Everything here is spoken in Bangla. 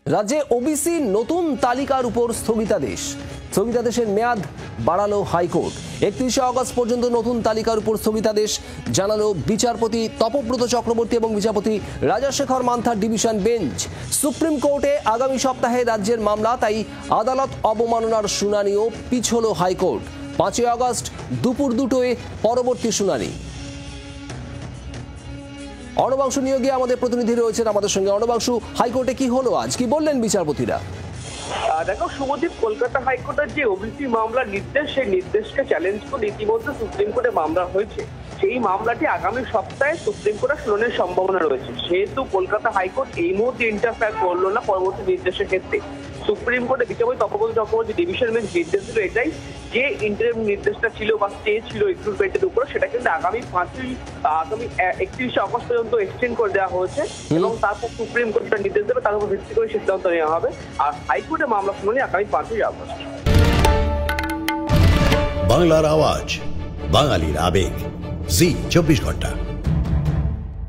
রাজ্যে ওবিসি নতুন তালিকার উপর স্থগিতাদেশের মেয়াদ বাড়ালো হাইকোর্ট। 31শে আগস্ট পর্যন্ত নতুন তালিকার উপর স্থগিতাদেশ জানালো বিচারপতি তপব্রত চক্রবর্তী এবং বিচারপতি রাজাশেখর মান্থার ডিভিশন বেঞ্চ। সুপ্রিম কোর্টে আগামী সপ্তাহে রাজ্যের মামলা, তাই আদালত অবমাননার শুনানিও পিছল হাইকোর্ট। 5ই আগস্ট দুপুর 2টোয় পরবর্তী শুনানি। অর্ণবাংশু নিয়োগে আমাদের প্রতিনিধি রয়েছেন আমাদের সঙ্গে। অর্ণবাংশু, হাইকোর্টে কি হলো আজ, কি বললেন বিচারপতিরা? দেখো শুভদীপ, কলকাতা হাইকোর্টের যে ওবিসি মামলার নির্দেশ, সেই নির্দেশকে চ্যালেঞ্জ করে ইতিমধ্যে সুপ্রিম কোর্টে মামলা হয়েছে। সেই মামলাটি আগামী সপ্তাহে সুপ্রিম কোর্টে শুনানির সম্ভাবনা রয়েছে। সেহেতু কলকাতা হাইকোর্ট এই মুহূর্তে ইন্টারফেয়ার করলো না পরবর্তী নির্দেশের ক্ষেত্রে। সুপ্রিম কোর্টে বিচারপতি তপব্রত চক্রবর্তী ডিভিশন বেঞ্চ নির্দেশ দিল এটাই, যে ইন্টারিম নির্দেশটা ছিল বা স্টে ছিল রিক্রুটমেন্টের উপরে, সেটা কিন্তু আগামী 31শে আগস্ট পর্যন্ত এক্সটেন্ড করে দেওয়া হয়েছে এবং তারপর সুপ্রিম কোর্ট নির্দেশ দেবে, তার উপর ভিত্তি করে সিদ্ধান্ত নেওয়া হবে। আর হাইকোর্টে মামলা শুনানি আগামী 5ই আগস্ট। বাংলার আওয়াজ, বাঙালির আবেগ, জি 24 ঘন্টা।